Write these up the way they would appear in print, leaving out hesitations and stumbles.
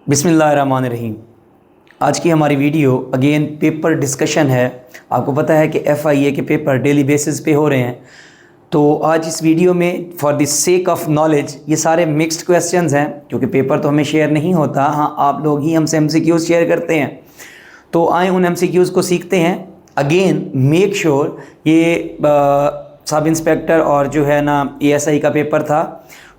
बिस्मिल्लाहिर्रहमानिर्रहीम। आज की हमारी वीडियो अगेन पेपर डिस्कशन है। आपको पता है कि FIA के पेपर डेली बेसिस पे हो रहे हैं, तो आज इस वीडियो में for the sake of knowledge ये सारे मिक्स्ड क्वेश्चंस हैं, क्योंकि पेपर तो हमें शेयर नहीं होता, हाँ आप लोग ही हमसे MCQs शेयर करते हैं। तो आए उन MCQs को सीखते हैं। अगेन मेक श्योर ये सब इंस्पेक्टर और जो है ना ASI का पेपर था,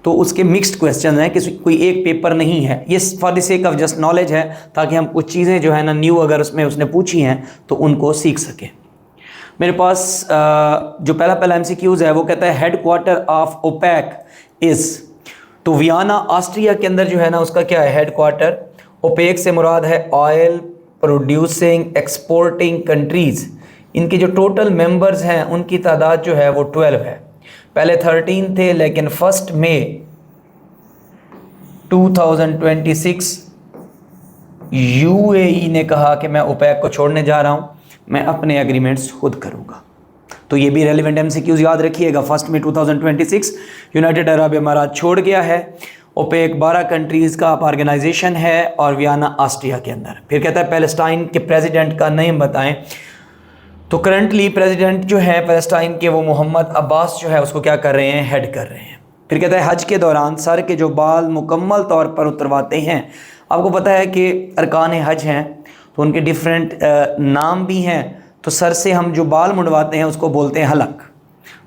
तो उसके मिक्स्ड क्वेश्चन हैं, किसी कोई एक पेपर नहीं है। ये for the sake of just knowledge है, ताकि हम कुछ चीज़ें जो है ना न्यू अगर उसने पूछी हैं तो उनको सीख सकें। मेरे पास जो पहला MCQs है वो कहता है headquarter of OPEC is. तो वियना ऑस्ट्रिया के अंदर जो है ना उसका क्या है हेड क्वार्टर। ओपेक से मुराद है ऑयल प्रोड्यूसिंग एक्सपोर्टिंग कंट्रीज़। इनके जो टोटल मेंबर्स हैं उनकी तादाद जो है वो 12 है। पहले 13 थे, लेकिन 1 मई 2026 UAE ने कहा कि मैं ओपेक को छोड़ने जा रहा हूँ, मैं अपने एग्रीमेंट्स खुद करूँगा। तो ये भी रेलिवेंट MCQs याद रखिएगा। 1 मई 2026 यूनाइटेड अरब अमारात छोड़ गया है। ओपेक 12 कंट्रीज़ का ऑर्गेनाइजेशन है और वियना ऑस्ट्रिया के अंदर। फिर कहता है पैलेस्टाइन के प्रेसिडेंट का नेम बताएं। तो करंटली प्रेसिडेंट जो है पैलेस्टाइन के वो मोहम्मद अब्बास जो है उसको क्या कर रहे हैं, हेड कर रहे हैं। फिर कहता है हज के दौरान सर के जो बाल मुकम्मल तौर पर उतरवाते हैं। आपको पता है कि अरकान हज हैं तो उनके डिफरेंट नाम भी हैं। तो सर से हम जो बाल मुंडवाते हैं उसको बोलते हैं हलक।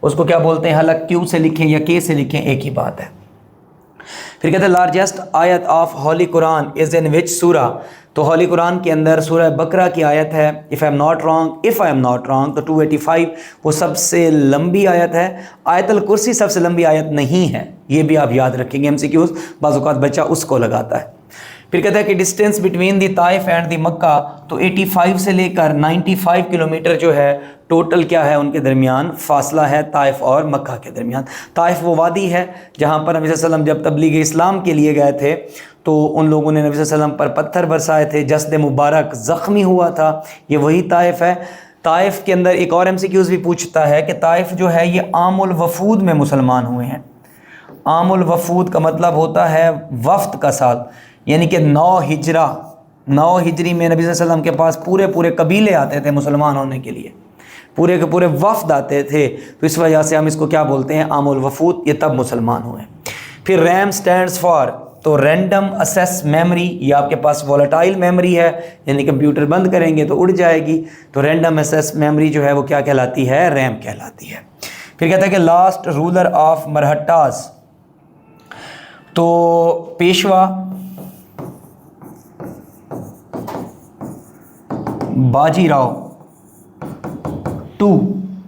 उसको क्या बोलते हैं, हलक। क्यू से लिखें या के से लिखें एक ही बात है। फिर कहते हैं लार्जेस्ट आयत of holy Quran is in which सूरा। तो होली कुरान के अंदर सूरह बकरा की आयत है। If I am not wrong तो 285 वो सबसे लंबी आयत है। आयतल कुर्सी सबसे लंबी आयत नहीं है, ये भी आप याद रखेंगे। MCQs बाज़ औक़ात बच्चा उसको लगाता है। फिर कहता है कि distance between the Taif and the Makkah. तो 85 से लेकर 95 किलोमीटर जो है टोटल क्या है उनके दरमियान फासला है, ताइफ और मक्का के दरमियान। ताइफ वो वादी है जहाँ पर नबी सल्लल्लाहु अलैहि वसल्लम जब तबलीग इस्लाम के लिए गए थे तो उन लोगों ने नबी सल्लल्लाहु अलैहि वसल्लम पर पत्थर बरसाए थे, जस्द मुबारक ज़ख्मी हुआ था। ये वही ताइफ है। ताइफ के अंदर एक और MCQs भी पूछता है कि ताइफ जो है ये आमुल वफूद में मुसलमान हुए हैं। आमुल वफूद का मतलब होता है वफ्त का साल, यानी कि 9 हिजरी में नबी सल्लल्लाहु अलैहि वसल्लम के पास पूरे कबीले आते थे मुसलमान होने के लिए, पूरे के पूरे वफ्द आते थे। तो इस वजह से हम इसको क्या बोलते हैं, आमुल वफूद। ये तब मुसलमान हुए। फिर रैम स्टैंड्स फॉर। तो रैंडम असेस मेमोरी, ये आपके पास वॉलेटाइल मेमोरी है, यानी कंप्यूटर बंद करेंगे तो उड़ जाएगी। तो रैंडम असेस मेमोरी जो है वो क्या कहलाती है, रैम कहलाती है। फिर कहता है कि लास्ट रूलर ऑफ मरहट्टास। तो पेशवा बाजीराव 2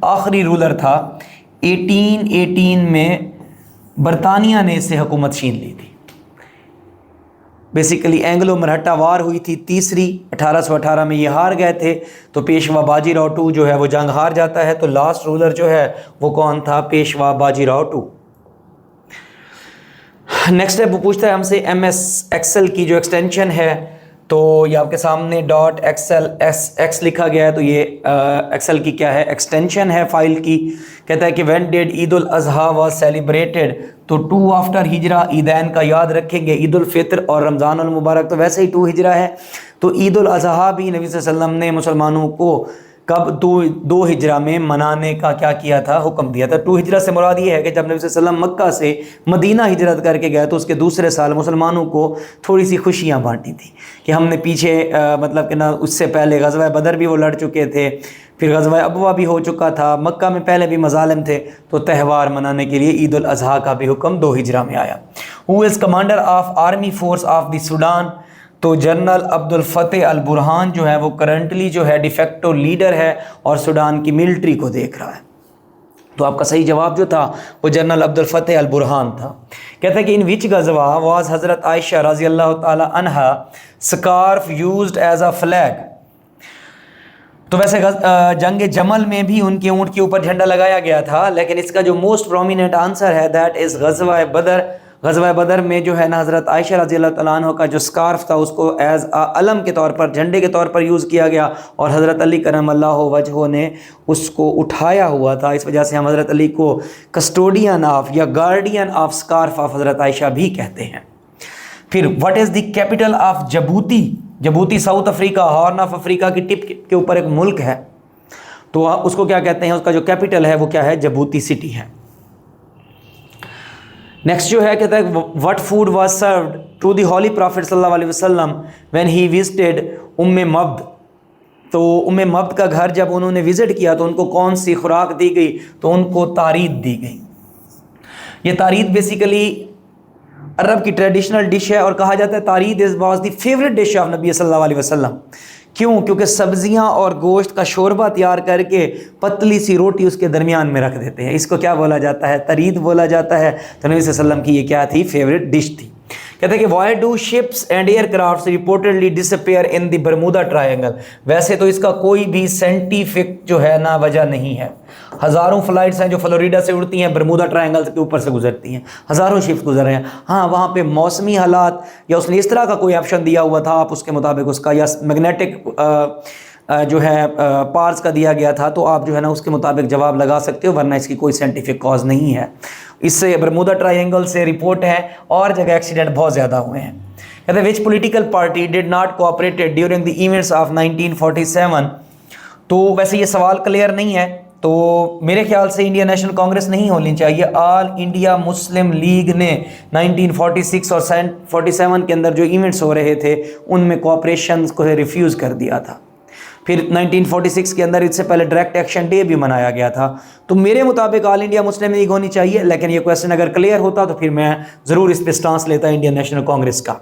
आखिरी रूलर था। 1818 में बरतानिया ने इससे हुकूमत छीन ली थी। बेसिकली एंग्लो मरहट्टा वार हुई थी तीसरी, 1818 में ये हार गए थे। तो पेशवा बाजीराव 2 जो है वो जंग हार जाता है। तो लास्ट रूलर जो है वो कौन था, पेशवा बाजीराव 2। नेक्स्ट है वो पूछता है हमसे MS एक्सेल की जो एक्सटेंशन है। तो ये आपके सामने .xlsx लिखा गया है। तो ये एक्सेल की क्या है, एक्सटेंशन है फाइल की। कहता है कि when did Eid ul Azha was celebrated. तो 2 आफ्टर हिजरा। ईदैन का याद रखेंगे, ईद उल फितर और रमज़ान उल मुबारक तो वैसे ही 2 हिजरा है। तो ईद उल अज़हा भी नबी सल्लल्लाहु अलैहि वसल्लम ने मुसलमानों को कब 2 हिजरा में मनाने का क्या किया था, हुक्म दिया था। 2 हिजरा से मुराद ये है कि जब नबी सल्लल्लाहु अलैहि वसल्लम मक्का से मदीना हिजरत करके गए तो उसके दूसरे साल मुसलमानों को थोड़ी सी खुशियाँ बांटी थी कि हमने पीछे मतलब कि ना उससे पहले ग़ज़वा बदर भी वो लड़ चुके थे, फिर ग़ज़वा अबवा भी हो चुका था, मक्का में पहले भी मज़ालिम थे। तो त्यौहार मनाने के लिए ईद उल अज़हा का भी हुक्म 2 हिजरा में आया। Who is commander of army force of the Sudan. तो जनरल अब्दुल फतेह अल बुरहान जो है वो करंटली जो है डिफेक्टो लीडर है और सूडान की मिलिट्री को देख रहा है। तो आपका सही जवाब जो था वो जनरल अब्दुल फतेह अल बुरहान था। कहता है कि इन विच गज़वा वाज हज़रत आयशा रज़ी अल्लाह ताला अन्हा scarf used as a flag. तो वैसे जंग जमल में भी उनके ऊँट के ऊपर झंडा लगाया गया था, लेकिन इसका जो मोस्ट प्रोमिनेंट आंसर है दैट इज़ ग़ज़वा बदर। ग़ज़वा बदर में जो है ना हज़रत आयशा रज़ी अल्लाह तआला अन्हा का जो स्कार्फ था उसको एज़ अलम के तौर पर, झंडे के तौर पर यूज़ किया गया और हज़रत अली करमल्लाहु वजहू ने उसको उठाया हुआ था। इस वजह से हम हज़रत अली को कस्टोडियन ऑफ या गार्डियन ऑफ स्कार्फ ऑफ हज़रत आयशा भी कहते हैं। फिर what is the capital of Djibouti? Djibouti South Africa, horn of Africa की टिप के ऊपर एक मुल्क है, तो उसको क्या कहते हैं? उसका जो कैपिटल है वो क्या है? जबूती सिटी है। नेक्स्ट जो है कहता है what food was served to the holy prophet सल्लल्लाहु अलैहि वसल्लम व्हेन ही विजिटेड उम्मे मब्द। तो उम्मे मब्द का घर जब उन्होंने विजिट किया तो उनको कौन सी खुराक दी गई? तो उनको तारीद दी गई। ये तारीद बेसिकली अरब की ट्रेडिशनल डिश है और कहा जाता है तारीद is was the favourite dish of नबी सल्लल्लाहु अलैहि वसल्लम। क्यों? क्योंकि सब्जियां और गोश्त का शोरबा तैयार करके पतली सी रोटी उसके दरमियान में रख देते हैं, इसको क्या बोला जाता है? तरीद बोला जाता है। तो नबी वसल्लम की ये क्या थी? फेवरेट डिश थी। कहते हैं कि why do ships and aircraft reportedly disappear in the Bermuda triangle. वैसे तो इसका कोई भी साइंटिफिक जो है ना वजह नहीं है। हज़ारों फ्लाइट्स हैं जो फ्लोरिडा से उड़ती हैं, बरमूदा ट्रायंगल के ऊपर से गुजरती हैं, हज़ारों शिप्स गुजर रहे हैं। हाँ, वहाँ पे मौसमी हालात या उसने इस तरह का कोई ऑप्शन दिया हुआ था, आप उसके मुताबिक उसका, या मैग्नेटिक जो है पार्ट्स का दिया गया था, तो आप जो है ना उसके मुताबिक जवाब लगा सकते हो, वरना इसकी कोई साइंटिफिक कॉज नहीं है। इससे बरमूदा ट्रायंगल से रिपोर्ट है और जगह एक्सीडेंट बहुत ज़्यादा हुए हैं। कहते हैं विच political party did not cooperated during the events of 1947। तो वैसे ये सवाल क्लियर नहीं है, तो मेरे ख्याल से इंडियन नेशनल कांग्रेस नहीं होनी चाहिए। ऑल इंडिया मुस्लिम लीग ने 1946 और 47 के अंदर जो इवेंट्स हो रहे थे उनमें कोऑपरेशन को रिफ्यूज़ कर दिया था। फिर 1946 के अंदर इससे पहले डायरेक्ट एक्शन डे भी मनाया गया था। तो मेरे मुताबिक ऑल इंडिया मुस्लिम लीग होनी चाहिए, लेकिन ये क्वेश्चन अगर क्लियर होता तो फिर मैं ज़रूर इस पे स्टांस लेता इंडियन नेशनल कांग्रेस का।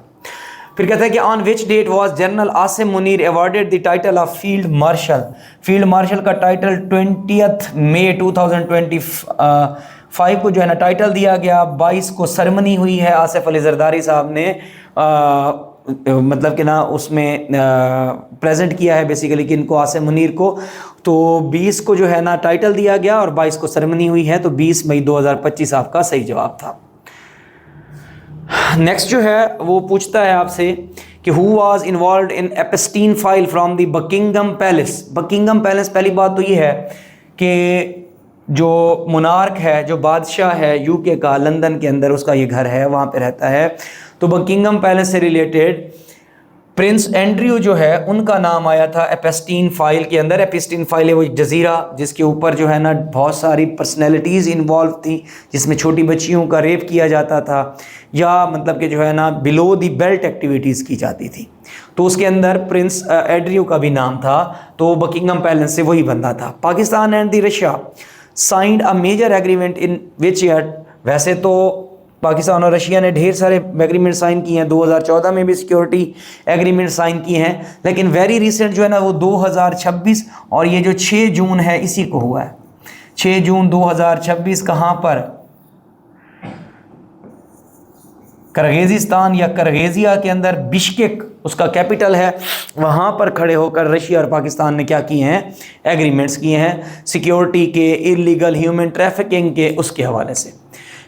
फिर कहता है कि on which date was general Asim Munir awarded the title of field marshal. Field marshal का टाइटल 20 मई 2025 को जो है ना टाइटल दिया गया। 22 को सेरेमनी हुई है, आसिफ अली जरदारी साहब ने मतलब कि ना उसमें प्रेजेंट किया है बेसिकली कि इनको आसिम मुनीर को। तो 20 को जो है ना टाइटल दिया गया और 22 को सेरेमनी हुई है, तो 20 मई 2025 आपका सही जवाब था। नेक्स्ट जो है वो पूछता है आपसे कि who was involved in Epstein file from the Buckingham palace. Buckingham palace, पहली बात तो ये है कि जो मुनार्क है, जो बादशाह है यूके का, लंदन के अंदर उसका ये घर है, वहाँ पे रहता है। तो बकिंगम पैलेस से रिलेटेड प्रिंस एंड्रयू जो है उनका नाम आया था एपस्टीन फाइल के अंदर। एपस्टीन फाइल है वो जजीरा जिसके ऊपर जो है ना बहुत सारी पर्सनैलिटीज़ इन्वॉल्व थी, जिसमें छोटी बच्चियों का रेप किया जाता था या मतलब कि जो है ना बिलो दी बेल्ट एक्टिविटीज़ की जाती थी। तो उसके अंदर प्रिंस एंड्रयू का भी नाम था, तो बकिंगम पैलेस से वही बंदा था। Pakistan and the Russia signed a major agreement in which year. वैसे तो पाकिस्तान और रशिया ने ढेर सारे एग्रीमेंट साइन किए हैं, 2014 में भी सिक्योरिटी एग्रीमेंट साइन किए हैं, लेकिन वेरी रिसेंट जो है ना वो 2026 और ये जो 6 जून है इसी को हुआ है। 6 जून 2026 कहाँ पर? किर्गिज़स्तान या किर्गिज़िया के अंदर बिश्केक उसका कैपिटल है, वहाँ पर खड़े होकर रशिया और पाकिस्तान ने क्या किए हैं? एग्रीमेंट्स किए हैं सिक्योरिटी के, इलीगल ह्यूमन ट्रैफिकिंग के, उसके हवाले से।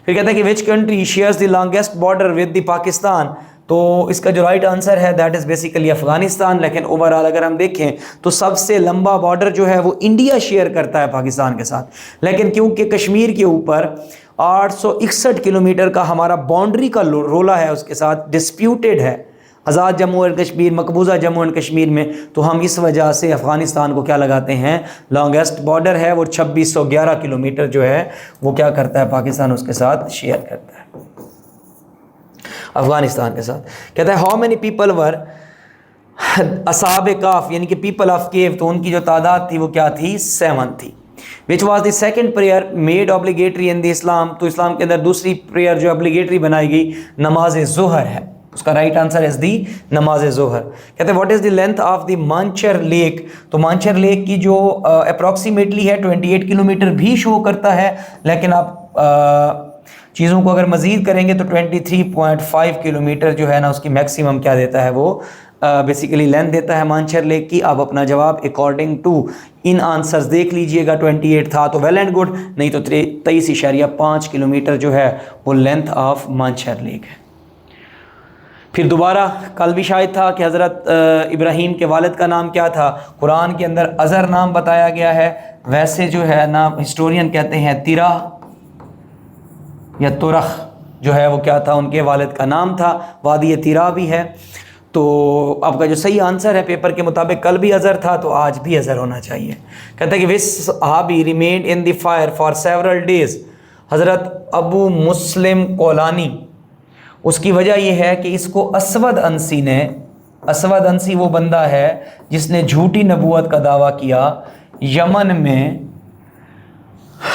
फिर कहता है कि which country shares the longest border with the Pakistan. तो इसका जो राइट आंसर है दैट इज़ बेसिकली अफगानिस्तान। लेकिन ओवरऑल अगर हम देखें तो सबसे लंबा बॉर्डर जो है वो इंडिया शेयर करता है पाकिस्तान के साथ, लेकिन क्योंकि कश्मीर के ऊपर 861 किलोमीटर का हमारा बाउंड्री का रोला है, उसके साथ डिस्प्यूटेड है आज़ाद जम्मू एंड कश्मीर, मकबूजा जम्मू एंड कश्मीर में, तो हम इस वजह से अफ़गानिस्तान को क्या लगाते हैं? लॉन्गेस्ट बॉर्डर है वो 2611 किलोमीटर जो है वो क्या करता है? पाकिस्तान उसके साथ शेयर करता है अफ़गानिस्तान के साथ। कहता है हाउ मेनी पीपल वर असाब काफ, यानी कि पीपल ऑफ केव, तो उनकी जो तादाद थी वो क्या थी? 7 थी। Which was the second prayer made obligatory in the Islam. तो इस्लाम के अंदर दूसरी प्रेयर जो ऑब्लिगेटरी बनाई गई नमाज ज़ोहर है, उसका राइट आंसर इज दी नमाज ज़ोहर। कहते हैं what is the length of the Manchar lake. तो मांचर लेक की जो अप्रॉक्सीमेटली है 28 किलोमीटर भी शो करता है, लेकिन आप चीज़ों को अगर मज़ीद करेंगे तो 23.5 किलोमीटर जो है ना उसकी मैक्सिमम क्या देता है? वो बेसिकली लेंथ देता है मांचर लेक की। आप अपना जवाब अकॉर्डिंग टू इन आंसर्स देख लीजिएगा, 28 था तो वेल एंड गुड, नहीं तो 23.5 किलोमीटर जो है वो लेंथ ऑफ मांचर लेक है। फिर दोबारा कल भी शायद था कि हज़रत इब्राहीम के वालिद का नाम क्या था? कुरान के अंदर अज़र नाम बताया गया है, वैसे जो है ना हिस्टोरियन कहते हैं तिरा या तुरख, جو ہے وہ کیا تھا، ان کے والد کا نام تھا، وادی تیرا بھی ہے۔ تو آپ کا جو صحیح آنسر ہے پیپر کے مطابق کل بھی اظہر تھا تو آج بھی اظہر ہونا چاہیے۔ کہتا ہے کہ وچ صحابی remained in the fire for several days, حضرت ابو مسلم کولانی، اس کی وجہ یہ ہے کہ اس کو اسود انسی نے، اسود انسی وہ بندہ ہے جس نے جھوٹی نبوت کا دعویٰ کیا، یمن میں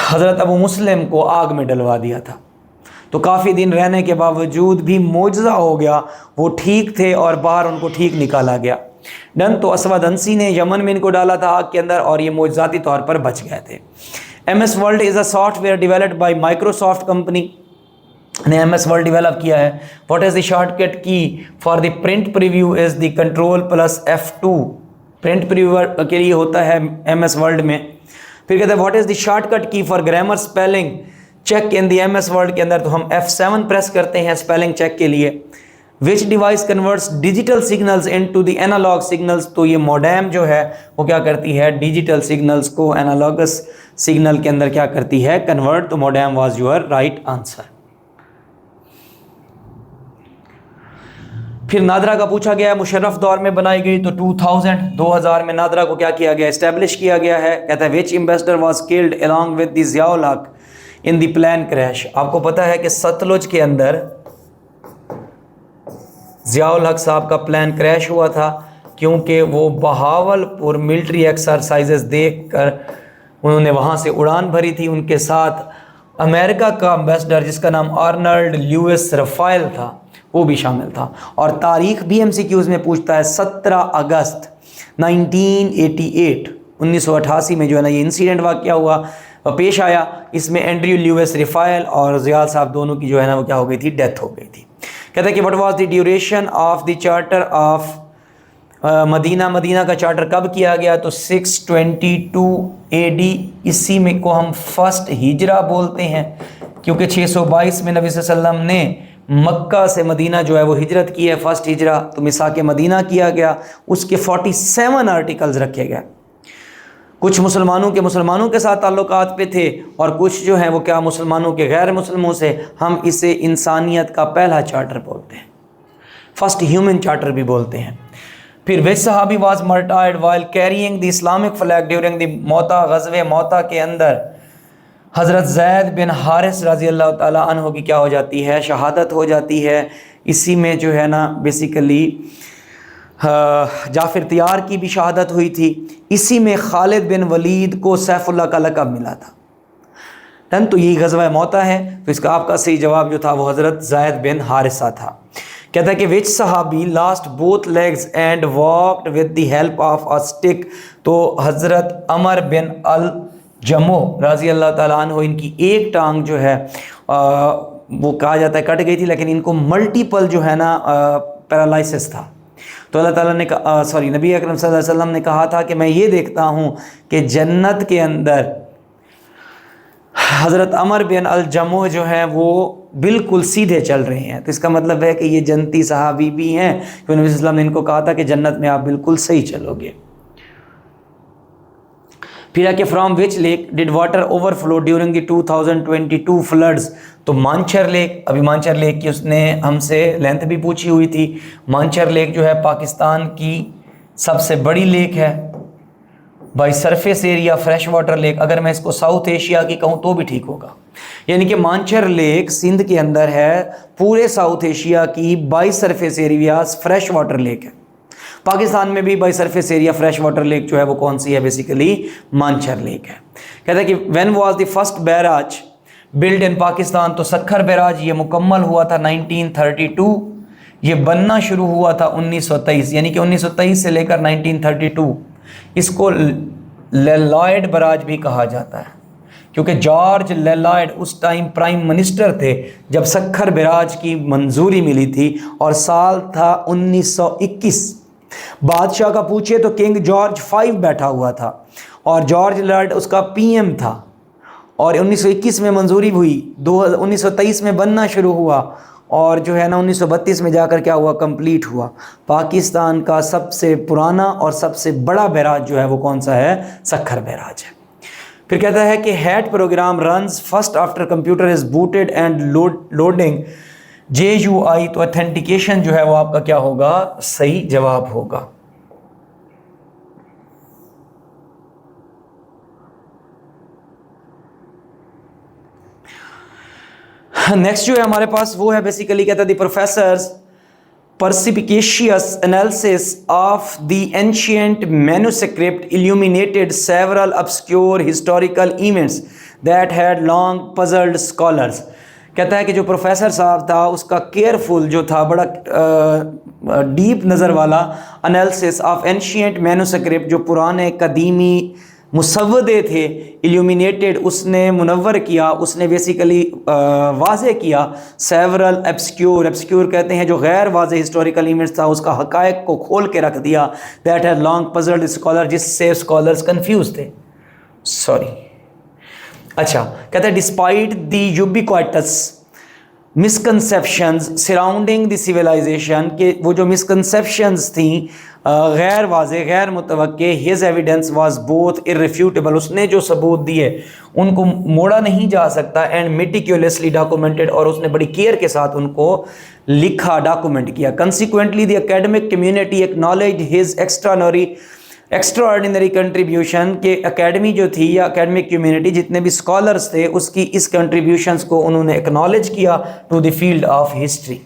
حضرت ابو مسلم کو آگ میں ڈلوا دیا تھا، تو کافی دن رہنے کے باوجود بھی معجزہ ہو گیا، وہ ٹھیک تھے اور باہر ان کو ٹھیک نکالا گیا۔ ڈن تو اسود انسی نے یمن میں ان کو ڈالا تھا آگ کے اندر اور یہ معجزاتی طور پر بچ گئے تھے۔ M S Word is a software developed by Microsoft company نے ایم ایس ورلڈ ڈیولپ کیا ہے۔ What is the shortcut key for the print preview is the Ctrl+F2، print preview کے لیے ہوتا ہے ایم ایس ورلڈ میں۔ پھر کہتے ہیں what is the shortcut key for grammar spelling check in the M S Word کے اندر، تو ہم F7 پریس کرتے ہیں اسپیلنگ چیک کے لیے۔ Which device converts digital signals into the analogue signals, تو یہ موڈیم جو ہے وہ کیا کرتی ہے، ڈیجیٹل سگنلز کو اینالاگس سگنل کے اندر کیا کرتی ہے، کنورٹ، تو modem was your right answer. پھر نادرا کا پوچھا گیا ہے، مشرف دور میں بنائی گئی، تو 2000 میں نادرا کو کیا کیا گیا، اسٹیبلش کیا گیا ہے۔ کہتا ہے which ambassador was killed along with the Zia ul-Haq in the plane crash. آپ کو پتہ ہے کہ ستلج کے اندر ضیاء الحق صاحب کا پلین کریش ہوا تھا کیونکہ وہ بہاول پور ملٹری ایکسرسائزز دیکھ کر انہوں نے وہاں سے اڑان بھری تھی، ان کے ساتھ امریکہ کا امبیسڈر جس کا نام آرنلڈ لیوس رفائل تھا وہ بھی شامل تھا۔ اور تاریخ بھی ایم سی کیوز میں پوچھتا ہے 17 اگست 1988 میں جو ہے نا یہ انسیڈنٹ واقعہ ہوا پیش آیا، اس میں اینڈریو لیوس رفائل اور ضیاء صاحب دونوں کی جو ہے نا وہ کیا ہو گئی تھی، ڈیتھ ہو گئی تھی۔ کہتا ہے کہ what was the duration of the charter of Medina, Medina کا چارٹر کب کیا گیا، تو 622 AD، اسی میں کو ہم فرسٹ ہجرہ بولتے ہیں کیونکہ 622 میں نبی صلی اللہ علیہ وسلم نے مکہ سے مدینہ جو ہے وہ ہجرت کی ہے، فرسٹ ہجرہ، تو میثاق مدینہ کیا گیا، اس کے 47 آرٹیکلز رکھے گئے، کچھ مسلمانوں کے ساتھ تعلقات پہ تھے اور کچھ جو ہیں وہ کیا مسلمانوں کے غیر مسلموں سے۔ ہم اسے انسانیت کا پہلا چارٹر بولتے ہیں، فرسٹ ہیومن چارٹر بھی بولتے ہیں۔ پھر وچ صحابی was martyred while carrying the Islamic flag during the Mutah, غزوہ موتا کے اندر حضرت زید بن حارث رضی اللہ تعالیٰ عنہ کی کیا ہو جاتی ہے، شہادت ہو جاتی ہے۔ اسی میں جو ہے نا بیسیکلی جعفر طیار کی بھی شہادت ہوئی تھی، اسی میں خالد بن ولید کو سیف اللہ کا لقب ملا تھا۔ تو یہی غزوہ موتا ہے، تو اس کا آپ کا صحیح جواب جو تھا وہ حضرت زید بن حارثہ تھا۔ کہتا ہے کہ وچ صحابی lost both legs and walked with the help of a stick, تو حضرت عمر بن الجموح رضی اللہ تعالیٰ عنہ، ان کی ایک ٹانگ جو ہے وہ کہا جاتا ہے کٹ گئی تھی، لیکن ان کو ملٹیپل جو ہے نا پیرالائسس تھا۔ تو اللہ تعالیٰ نے نبی اکرم صلی اللہ علیہ وسلم نے کہا تھا کہ میں یہ دیکھتا ہوں کہ جنت کے اندر حضرت عمر بن الجموح جو ہیں وہ بالکل سیدھے چل رہے ہیں، تو اس کا مطلب ہے کہ یہ جنتی صحابی بھی ہیں، کہ نبی صلی اللہ علیہ وسلم نے ان کو کہا تھا کہ جنت میں آپ بالکل صحیح چلو گے۔ پھر ہے کہ from which lake did water overflow during the 2022 floods, تو مانچھر لیک، ابھی مانچھر لیک کی اس نے ہم سے لینتھ بھی پوچھی ہوئی تھی۔ مانچھر لیک جو ہے پاکستان کی سب سے بڑی لیک ہے by surface area, fresh water lake, اگر میں اس کو ساؤتھ ایشیا کی کہوں تو بھی ٹھیک ہوگا، یعنی کہ مانچھر لیک سندھ کے اندر ہے، پورے ساؤتھ ایشیا کی by surface area fresh water lake ہے۔ پاکستان میں بھی by surface area fresh water lake جو ہے وہ کون سی ہے، بیسیکلی مانچھر لیک ہے۔ کہتا ہے کہ when was the first barrage built in Pakistan, تو سکھر بیراج یہ مکمل ہوا تھا 1932، یہ بننا شروع ہوا تھا 1923، یعنی کہ 1923 سے لے کر 1932۔ اس کو لیلائڈ براج بھی کہا جاتا ہے کیونکہ جارج لیلائڈ اس ٹائم پرائم منسٹر تھے جب سکھر بیراج کی منظوری ملی تھی، اور سال تھا 1921۔ بادشاہ کا پوچھے تو کنگ جارج 5 بیٹھا ہوا تھا اور جارج لیلائڈ اس کا PM تھا، اور 1921 میں منظوری ہوئی، 1923 میں بننا شروع ہوا، اور جو ہے نا 1932 میں جا کر کیا ہوا، کمپلیٹ ہوا۔ پاکستان کا سب سے پرانا اور سب سے بڑا بیراج جو ہے وہ کون سا ہے، سکھر بیراج ہے۔ پھر کہتا ہے کہ ہیٹ program runs first after computer is booted and loading JUI. تو اتھینٹیکیشن جو ہے وہ آپ کا کیا ہوگا؟ صحیح جواب ہوگا. نیکسٹ جو ہے ہمارے پاس وہ ہے بیسیکلی کہتا ہے دی professors perspicacious analysis of the ancient manuscript illuminated several obscure historical events that had long puzzled scholars. کہتا ہے کہ جو پروفیسر صاحب تھا اس کا کیئرفل جو تھا، بڑا ڈیپ نظر والا انالیسس آف اینشینٹ مینوسکرپٹ، جو پرانے قدیمی مسودے تھے، ایلومینیٹڈ اس نے منور کیا، اس نے بیسیکلی واضح کیا سیورل ایبسکیور کہتے ہیں جو غیر واضح ہسٹوریکل ایونٹس تھا، اس کا حقائق کو کھول کے رکھ دیا. That had long puzzled scholar, جس سے اسکالرز کنفیوز تھے. اچھا کہتے ہیں despite the ubiquitous misconceptions surrounding the civilization, کہ وہ جو مسکنسیپشنز تھیں غیر واضح غیر متوقع، his evidence was both irrefutable, اس نے جو ثبوت دیے ان کو موڑا نہیں جا سکتا، اینڈ میٹیکیولسلی ڈاکومنٹڈ، اور اس نے بڑی کیئر کے ساتھ ان کو لکھا ڈاکومنٹ کیا. Consequently the academic community acknowledged his extraordinary contribution, کہ اکیڈمی جو تھی یا اکیڈمک کمیونٹی جتنے بھی اسکالرس تھے اس کی اس کنٹریبیوشنس کو انہوں نے اکنالج کیا to the field of history.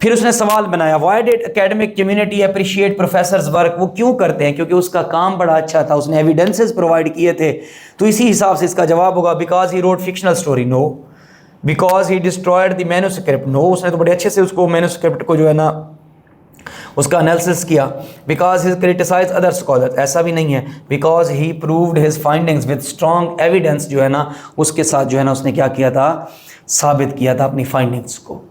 پھر اس نے سوال بنایا why did academic community appreciate professor's work, وہ کیوں کرتے ہیں؟ کیونکہ اس کا کام بڑا اچھا تھا، اس نے ایویڈنسز پرووائڈ کیے تھے. تو اسی حساب سے اس کا جواب ہوگا because he wrote fictional story, no. Because he destroyed the manuscript, no, اس نے تو بڑے اچھے سے اس کو مینوسکرپٹ کو جو ہے نا اس کا انالیسس کیا. Because he criticise other scholar, ایسا بھی نہیں ہے. Because he proved his findings with strong evidence, جو ہے نا اس کے ساتھ جو ہے نا اس نے کیا کیا تھا؟ ثابت کیا تھا اپنی فائنڈنگس کو.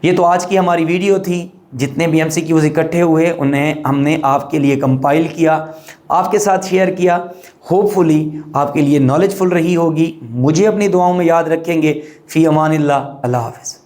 یہ تو آج کی ہماری ویڈیو تھی. جتنے بھی MCQs اکٹھے ہوئے انہیں ہم نے آپ کے لیے کمپائل کیا، آپ کے ساتھ شیئر کیا. ہوپ فلی آپ کے لیے نالج فل رہی ہوگی. مجھے اپنی دعاؤں میں یاد رکھیں گے. فی امان اللہ. اللہ حافظ.